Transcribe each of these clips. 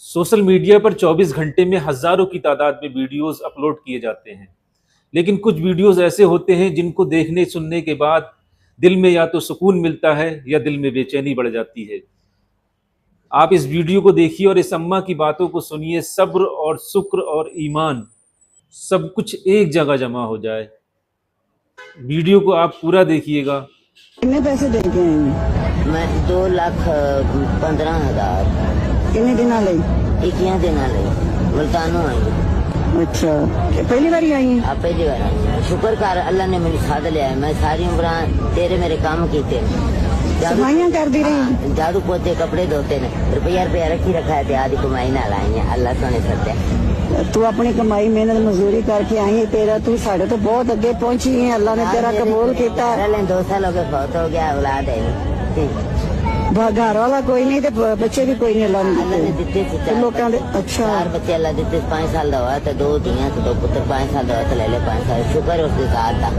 Social media पर 24 घंटे में हजारों की तादाद में वीडियोस अपलोड किए जाते हैं, लेकिन कुछ वीडियोस ऐसे होते हैं जिनको देखने सुनने के बाद दिल में या तो सुकून मिलता है या दिल में बेचैनी बढ़ जाती है। आप इस वीडियो को देखिए और इस अम्मा की बातों को सुनिए। सब्र और शुक्र और ईमान सब कुछ एक जगह जमा हो जाए। वीडियो को आप पूरा देखिएगा। कितने पैसे दे के आए? मैं 2,15,000 कितने दिन ਲਈ? 21 दिनों ਲਈ मुल्तानों आई। अच्छा, पहली बार आई हैं? आप पहली बार आई। शुक्र कर अल्लाह ने मेरी साथ लिया। मैं सारी उम्र तेरे मेरे काम किए, सफाइयां करती रही, झाड़ू पोते कपड़े धोते ने, रुपया रखी रखा है, आदि कमाई ना लाई है। अल्लाह सोने सत्य। तू अपनी कमाई मेहनत मजदूरी करके आई है, तेरा तू साढ़े तो बहुत अगे पहुंची है। अल्लाह ने तेरा कबूल किया। 2 साल हो गए, बहुत हो गया, औलाद है। घर वाला कोई नहीं, ते बच्चे भी कोई नहीं। अल्लाह ने दिते लोगों दे। अच्छा, 4 बच्चे अल्लाह दिते। 5 साल का हुआ तो 2 धियां तो 2 पुत्र। 5 साल का हुआ तो ले ले 5 साल। शुक्र उसके साथ था,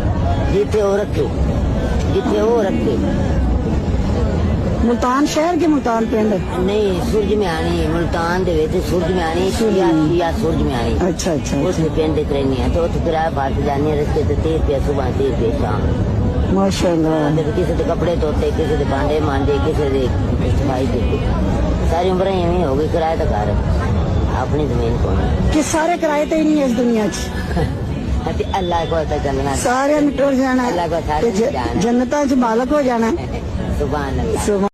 जिथे वो रखे, जिथे वो रखे। मुल्तान शहर के मुल्तान पिंड नहीं, सूरज में आनी मुल्तान दे विच सूरज में आनी या सूरज में आनी। अच्छा अच्छा, उस पिंड दिख रही है तो उस किराया भाट जानी रस्ते ते 30 रुपया सुबह 30 रुपया शाम। माशाल्लाह। किसी के कपड़े धोते, किसी के भांडे मांजे, किसी की सफाई की। सारी उम्र इवें हो गई। किराए का घर, अपनी जमीन को कि सारे किराए ते ही नहीं इस दुनिया च। अल्लाह को तो चलना, सारे टुर जाना, अल्लाह को सारे जन्नतां च मालक हो जाना। सुभान अल्लाह।